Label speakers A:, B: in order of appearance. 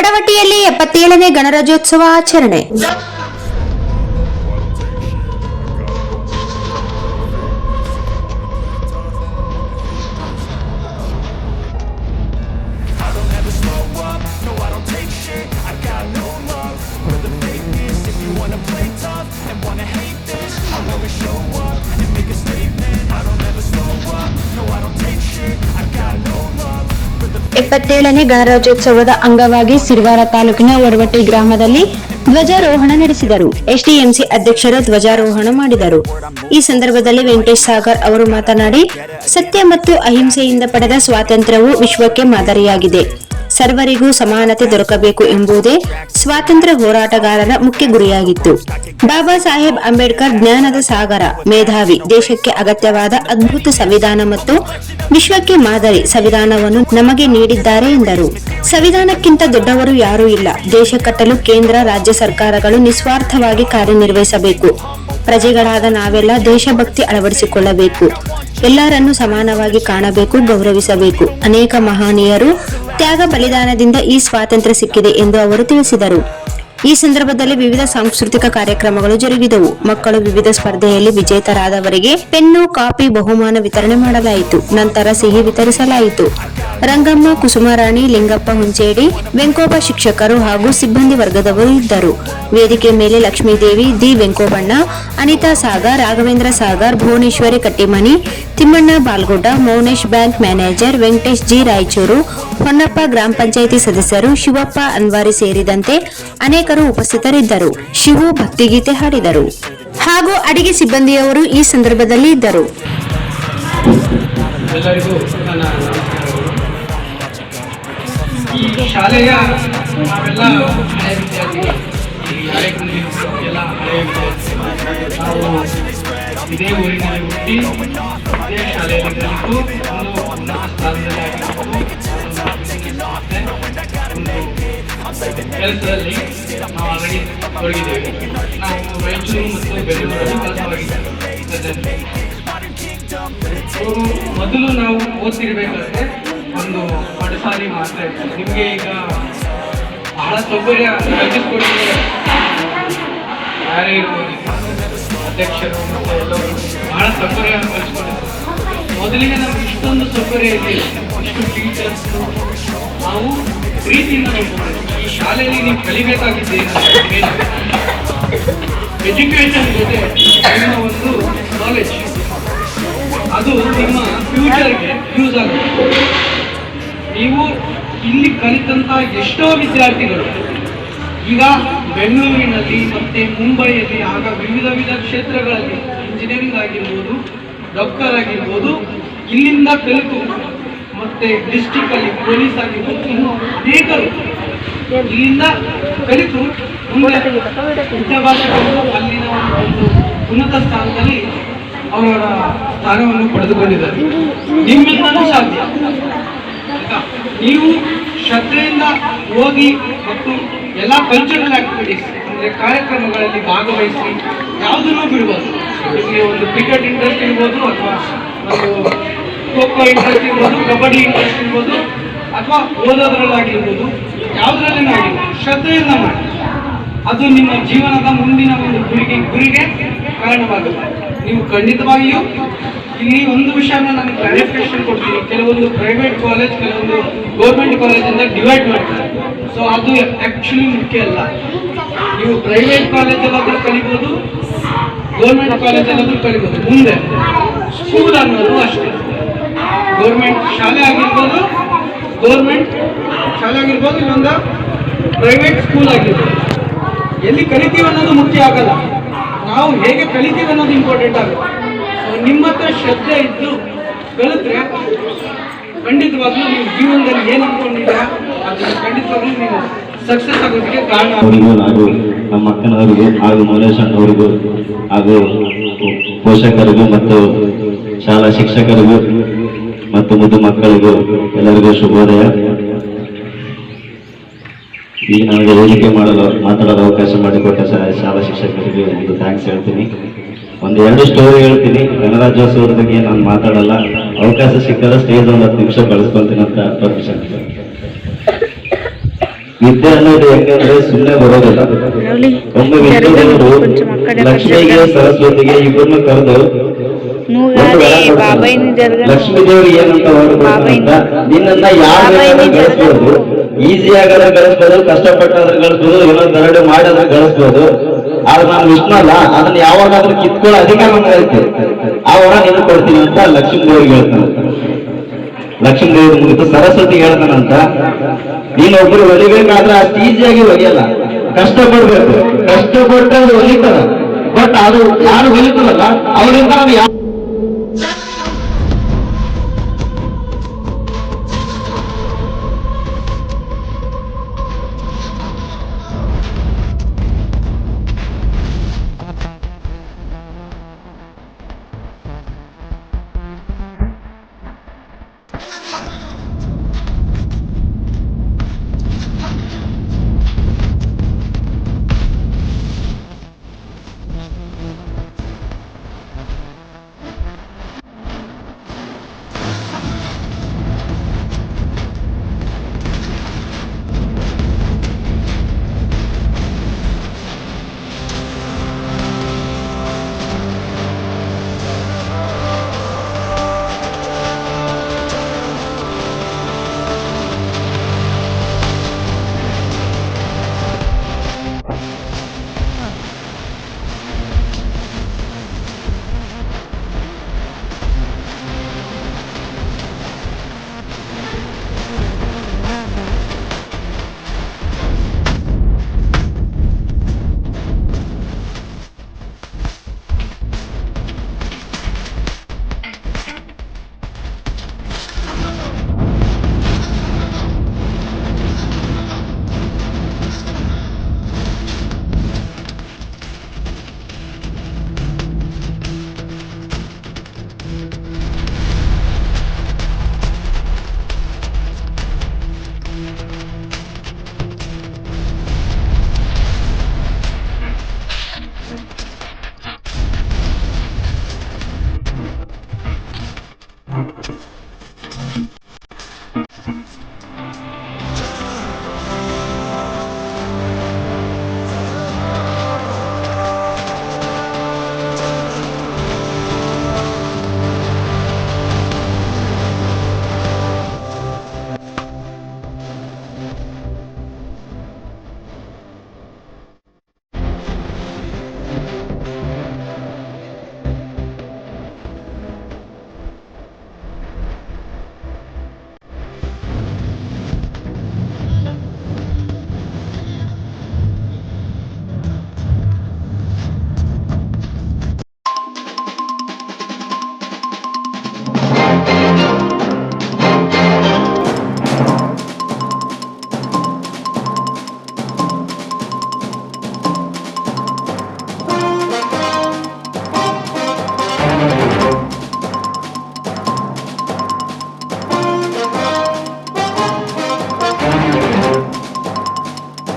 A: ವಡವಟ್ಟಿಯಲ್ಲಿ 77ನೇ ಗಣರಾಜ್ಯೋತ್ಸವ ಆಚರಣೆ. ಎಪ್ಪತ್ತೇಳನೇ ಗಣರಾಜ್ಯೋತ್ಸವದ ಅಂಗವಾಗಿ ಸಿರವಾರ ತಾಲೂಕಿನ ವಡವಟ್ಟಿ ಗ್ರಾಮದಲ್ಲಿ ಧ್ವಜಾರೋಹಣ ನಡೆಸಿದರು. ಎಸ್ಡಿಎಂಸಿ ಅಧ್ಯಕ್ಷರು ಧ್ವಜಾರೋಹಣ ಮಾಡಿದರು. ಈ ಸಂದರ್ಭದಲ್ಲಿ ವೆಂಕಟೇಶ್ ಸಾಗರ್ ಅವರು ಮಾತನಾಡಿ, ಸತ್ಯ ಮತ್ತು ಅಹಿಂಸೆಯಿಂದ ಪಡೆದ ಸ್ವಾತಂತ್ರ್ಯವು ವಿಶ್ವಕ್ಕೆ ಮಾದರಿಯಾಗಿದೆ. ಸರ್ವರಿಗೂ ಸಮಾನತೆ ದೊರಕಬೇಕು ಎಂಬುದೇ ಸ್ವಾತಂತ್ರ್ಯ ಹೋರಾಟಗಾರರ ಮುಖ್ಯ ಗುರಿಯಾಗಿತ್ತು. ಬಾಬಾ ಸಾಹೇಬ್ ಅಂಬೇಡ್ಕರ್ ಜ್ಞಾನದ ಸಾಗರ, ಮೇಧಾವಿ, ದೇಶಕ್ಕೆ ಅಗತ್ಯವಾದ ಅದ್ಭುತ ಸಂವಿಧಾನ ಮತ್ತು ವಿಶ್ವಕ್ಕೆ ಮಾದರಿ ಸಂವಿಧಾನವನ್ನು ನಮಗೆ ನೀಡಿದ್ದಾರೆ ಎಂದರು. ಸಂವಿಧಾನಕ್ಕಿಂತ ದೊಡ್ಡವರು ಯಾರೂ ಇಲ್ಲ. ದೇಶ ಕಟ್ಟಲು ಕೇಂದ್ರ, ರಾಜ್ಯ ಸರ್ಕಾರಗಳು ನಿಸ್ವಾರ್ಥವಾಗಿ ಕಾರ್ಯನಿರ್ವಹಿಸಬೇಕು. ಪ್ರಜೆಗಳಾದ ನಾವೆಲ್ಲ ದೇಶಭಕ್ತಿ ಅಳವಡಿಸಿಕೊಳ್ಳಬೇಕು. ಎಲ್ಲರನ್ನೂ ಸಮಾನವಾಗಿ ಕಾಣಬೇಕು, ಗೌರವಿಸಬೇಕು. ಅನೇಕ ಮಹನೀಯರು ತ್ಯಾಗ ಬಲಿದಾನದಿಂದ ಈ ಸ್ವಾತಂತ್ರ್ಯ ಸಿಕ್ಕಿದೆ ಎಂದು ಅವರು ತಿಳಿಸಿದರು. ಈ ಸಂದರ್ಭದಲ್ಲಿ ವಿವಿಧ ಸಾಂಸ್ಕೃತಿಕ ಕಾರ್ಯಕ್ರಮಗಳು ಜರುಗಿದವು. ಮಕ್ಕಳು ವಿವಿಧ ಸ್ಪರ್ಧೆಯಲ್ಲಿ ವಿಜೇತರಾದವರಿಗೆ ಪೆನ್ನು, ಕಾಪಿ ಬಹುಮಾನ ವಿತರಣೆ ಮಾಡಲಾಯಿತು. ನಂತರ ಸಿಹಿ ವಿತರಿಸಲಾಯಿತು. ರಂಗಮ್ಮ, ಕುಸುಮರಾಣಿ, ಲಿಂಗಪ್ಪ ಹುಂಚೇಡಿ, ವೆಂಕೋಬ ಶಿಕ್ಷಕರು ಹಾಗೂ ಸಿಬ್ಬಂದಿ ವರ್ಗದವರು ಇದ್ದರು. ವೇದಿಕೆ ಮೇಲೆ ಲಕ್ಷ್ಮೀದೇವಿ, ದಿ Venkobanna, Anita Sagar, Raghavendra Sagar, Bhuvaneshwari Kattimani, Thimmanna Balgudda, Mounesh bank manager, Venkatesh G Raichur, Honnappa ಗ್ರಾಮ ಪಂಚಾಯಿತಿ ಸದಸ್ಯರು, ಶಿವಪ್ಪ ಅನ್ವಾರಿ ಸೇರಿದಂತೆ ಅನೇಕರು ಉಪಸ್ಥಿತರಿದ್ದರು. ಶಿವು ಭಕ್ತಿಗೀತೆ ಹಾಡಿದರು ಹಾಗೂ ಅಡಿಗೆ ಸಿಬ್ಬಂದಿಯವರು ಈ ಸಂದರ್ಭದಲ್ಲಿ ಇದ್ದರು.
B: ಎಲ್ಲರಿಗೂ ನನ್ನ ಈ ಶಾಲೆಯ ನಾವೆಲ್ಲ ಹಳೆಯ ವಿದ್ಯಾರ್ಥಿಗಳು, ಎಲ್ಲ ಹಳೆಯ ವಿದ್ಯಾರ್ಥಿಗಳು. ನಾವು ಇದೇ ಊರಿನಲ್ಲಿ ಹುಟ್ಟಿ ಇದೇ ಶಾಲೆಯಲ್ಲಿ ಕಲಿತು ಒಂದು ಉನ್ನತ ಸ್ಥಾನದಲ್ಲಿ ಕೆಲಸದಲ್ಲಿ ನಾವು ಆಲ್ರೆಡಿ ತೊಡಗಿದ್ದೇವೆ. ನಾವು ರಾಯಚೂರು ಮತ್ತು ಬೆಂಗಳೂರಲ್ಲಿ ಕೆಲಸವಾಗಿದ್ದೇವೆ. ಮೊದಲು ನಾವು ಓದ್ತಿರ್ಬೇಕಾದ್ರೆ ಒಂದು ಪಾಠಶಾಲೆ ಮಾತ್ರ ಇತ್ತು. ನಿಮಗೆ ಈಗ ಬಹಳ ಸೌಕರ್ಯ ಕಲ್ಪಿಸ್ಕೊಟ್ಟಿದ್ದಾರೆ. ಯಾರೇ ಇರ್ಬೋದು, ಅಧ್ಯಕ್ಷರು ಮತ್ತು ಎಲ್ಲರೂ ಬಹಳ ಸೌಕರ್ಯ ಕಲಿಸ್ಕೊಟ್ಟಿದ್ದಾರೆ. ಮೊದಲಿಗೆ ನಮ್ಗೆ ಇಷ್ಟೊಂದು ಸೌಕರ್ಯ ಇದೆ, ಇಷ್ಟು ಟೀಚರ್ಸ್ ನಾವು ಪ್ರೀತಿಯಿಂದ ನೋಡ್ಬೋದು. ಈ ಶಾಲೆಯಲ್ಲಿ ನೀವು ಕಲಿಬೇಕಾಗಿದ್ದೆ ಎಜುಕೇಶನ್ ಜೊತೆ ನಿಮ್ಮ ಒಂದು ನಾಲೆಜ್, ಅದು ನಿಮ್ಮ ಫ್ಯೂಚರ್ಗೆ ಯೂಸ್ ಆಗುತ್ತೆ. ನೀವು ಇಲ್ಲಿ ಕಲಿತಂಥ ಎಷ್ಟೋ ವಿದ್ಯಾರ್ಥಿಗಳು ಈಗ ಬೆಂಗಳೂರಿನಲ್ಲಿ ಮತ್ತು ಮುಂಬೈಯಲ್ಲಿ ಆಗ ವಿವಿಧ ಕ್ಷೇತ್ರಗಳಲ್ಲಿ ಇಂಜಿನಿಯರಿಂಗ್ ಆಗಿರ್ಬೋದು, ಡಾಕ್ಟರ್ ಆಗಿರ್ಬೋದು, ಇಲ್ಲಿಂದ ಕಲಿತು ಮತ್ತು ಡಿಸ್ಟಿಕಲ್ಲಿ ಪೊಲೀಸ್ ಆಗಿರ್ಬೋದು, ಇನ್ನು ಅನೇಕರು ಇಲ್ಲಿಂದ ಕಲಿತು ಮುಂದೆ ವಿದ್ಯಾಭ್ಯಾಸಗಳು ಅಲ್ಲಿನ ಒಂದು ಉನ್ನತ ಸ್ಥಾನದಲ್ಲಿ ಅವರ ಸ್ಥಾನವನ್ನು ಪಡೆದುಕೊಂಡಿದ್ದಾರೆ. ನಿಮ್ಮಿಂದಲೂ ಸಾಧ್ಯ. ನೀವು ಶ್ರದ್ಧೆಯಿಂದ ಹೋಗಿ ಮತ್ತು ಎಲ್ಲ ಕಲ್ಚರಲ್ ಆಕ್ಟಿವಿಟೀಸ್ ಅಂದರೆ ಕಾರ್ಯಕ್ರಮಗಳಲ್ಲಿ ಭಾಗವಹಿಸಿ ಯಾವುದನ್ನೂ ಬಿಡ್ಬೋದು. ನಿಮಗೆ ಒಂದು ಕ್ರಿಕೆಟ್ ಇಂಟ್ರೆಸ್ಟ್ ಇರ್ಬೋದು, ಅಥವಾ ಒಂದು ಖೋಖೋ ಇಂಟ್ರೆಸ್ಟ್ ಇರ್ಬೋದು, ಕಬಡ್ಡಿ ಇಂಟ್ರೆಸ್ಟ್ ಇರ್ಬೋದು, ಅಥವಾ ಓದೋದ್ರಲ್ಲಾಗಿರ್ಬೋದು, ಯಾವುದ್ರಲ್ಲೇನೂ ಆಗಿರ್ಬೋದು, ಶ್ರದ್ಧೆಯಿಂದ ಮಾಡಿ. ಅದು ನಿಮ್ಮ ಜೀವನದ ಮುಂದಿನ ಒಂದು ಗುರಿಗೆ ಕಾರಣವಾಗುತ್ತೆ. ನೀವು ಖಂಡಿತವಾಗಿಯೂ ಇಲ್ಲಿ ಒಂದು ವಿಷಯನ ನಾನು ಕ್ಲಾರಿಫಿಕೇಶನ್ ಕೊಡ್ತೀನಿ. ಕೆಲವೊಂದು ಪ್ರೈವೇಟ್ ಕಾಲೇಜ್, ಕೆಲವೊಂದು ಗೌರ್ಮೆಂಟ್ ಕಾಲೇಜಿಂದ ಡಿವೈಡ್ ಮಾಡ್ತಾರೆ. ಸೊ ಅದು ಆ್ಯಕ್ಚುಲಿ ಮುಖ್ಯ ಅಲ್ಲ. ನೀವು ಪ್ರೈವೇಟ್ ಕಾಲೇಜಲ್ಲಾದರೂ ಕಲಿಬೋದು, ಗೌರ್ಮೆಂಟ್ ಕಾಲೇಜಲ್ಲಾದರೂ ಕಲಿಬೋದು. ಮುಂದೆ ಸ್ಕೂಲ್ ಅನ್ನೋದು ಅಷ್ಟೇ. ಗೌರ್ಮೆಂಟ್ ಶಾಲೆ ಆಗಿರ್ಬೋದು, ಇನ್ನೊಂದು ಪ್ರೈವೇಟ್ ಸ್ಕೂಲ್ ಆಗಿರ್ಬೋದು. ಎಲ್ಲಿ ಕಲಿತೀವಿ ಅನ್ನೋದು ಮುಖ್ಯ ಆಗಲ್ಲ, ನಾವು ಹೇಗೆ ಕಲಿತೀವಿ ಅನ್ನೋದು ಇಂಪಾರ್ಟೆಂಟ್ ಆಗುತ್ತೆ. ಸೊ ನಿಮ್ಮ ಹತ್ರ ಶ್ರದ್ಧೆ ಇದ್ದು ಕಲಿತ್ರೆ ಖಂಡಿತವಾಗ್ಲೂ ನೀವು ಜೀವನದಲ್ಲಿ ಏನು ಅಂದ್ಕೊಂಡಿದ್ದೀರಾ ಅದನ್ನು ಖಂಡಿತವಾಗ್ಲೂ ನೀವು ಸಕ್ಸಸ್ ಆಗೋದಕ್ಕೆ ಕಾರಣ.
C: ಹಾಗೂ ನಮ್ಮ ಅಕ್ಕನವರಿಗೂ ಹಾಗೂ ಮೌಲೇಶಣ್ಣವರಿಗೂ ಹಾಗೂ ಪೋಷಕರಿಗೂ ಮತ್ತು ಶಾಲಾ ಶಿಕ್ಷಕರಿಗೂ ಮತ್ತು ಮುದ್ದು ಮಕ್ಕಳಿಗೂ ಎಲ್ಲರಿಗೂ ಶುಭೋದಯ. ಈಗ ನನಗೆ ವೇದಿಕೆ ಮಾತಾಡಲು ಅವಕಾಶ ಮಾಡಿಕೊಟ್ಟ ಶಾಲಾ ಶಿಕ್ಷಕರಿಗೆ ಒಂದು ಥ್ಯಾಂಕ್ಸ್ ಹೇಳ್ತೀನಿ. ಒಂದು 2 ಸ್ಟೋರಿ ಹೇಳ್ತೀನಿ. ಗಣರಾಜ್ಯೋತ್ಸವದ ಬಗ್ಗೆ ನಾನು ಮಾತಾಡಲ್ಲ, ಅವಕಾಶ ಸಿಕ್ಕದ ಸ್ಟೇಜ್ ಒಂದು 10 ನಿಮಿಷ ಬಳಸ್ಕೊಳ್ತೀನಿ ಅಂತ ಪರ್ಮಿಷನ್. ವಿದ್ಯೆ ಅನ್ನೋದು ಹೆಂಗಂದ್ರೆ ಸುಮ್ಮನೆ ಬರೋದಿಲ್ಲ. ಒಮ್ಮೆ ವಿದ್ಯೆದವರು ಲಕ್ಷ್ಮಿಗೆ ಸರಸ್ವತಿಗೆ ಇಬ್ಬರನ್ನು ಕರೆದು ಲಕ್ಷ್ಮೀ ದೇವರಿಗೆ ಏನಂತ ಹೊರಡ್ಬೇಕಂತ, ನಿನ್ನನ್ನ ಯಾವ ಗಳಿಸ್ಬೋದು, ಈಸಿ ಆಗಾದ್ರೆ ಗಳಿಸ್ಬೋದು, ಕಷ್ಟಪಟ್ಟಾದ್ರೆ ಗಳಿಸ್ಬೋದು, ಏನೋ ದರಡು ಮಾಡಿದ್ರೆ ಗಳಿಸ್ಬೋದು. ಆದ್ರೆ ನಾನು ವಿಷ್ಣು ಅಲ್ಲ, ಅದನ್ನ ಯಾವಾಗಾದ್ರೂ ಕಿತ್ಕೊಳ್ಳೋ ಅಧಿಕಾರ ಐತೆ, ಆ ವರ ನೀನು ಕೊಡ್ತೀನಿ ಅಂತ ಲಕ್ಷ್ಮೀ ದೇವರಿಗೆ ಹೇಳ್ತಾನೆ. ಲಕ್ಷ್ಮೀ ದೇವ್ರ ಮುಗಿತು ಸರಸ್ವತಿ ಹೇಳ್ತಾನಂತ, ನೀನೊಬ್ರು ಒಲಿಬೇಕಾದ್ರೆ ಅಷ್ಟು ಈಸಿಯಾಗಿ ಒಲಿಯಲ್ಲ, ಕಷ್ಟಪಡ್ಬೇಕು, ಕಷ್ಟಪಟ್ಟರೆ ಅದು ಒಲಿತಾರ. ಬಟ್ ಅದು ಯಾರು ಒಲಿತಾರಲ್ಲ ಅವರಿಂದ ನಾವು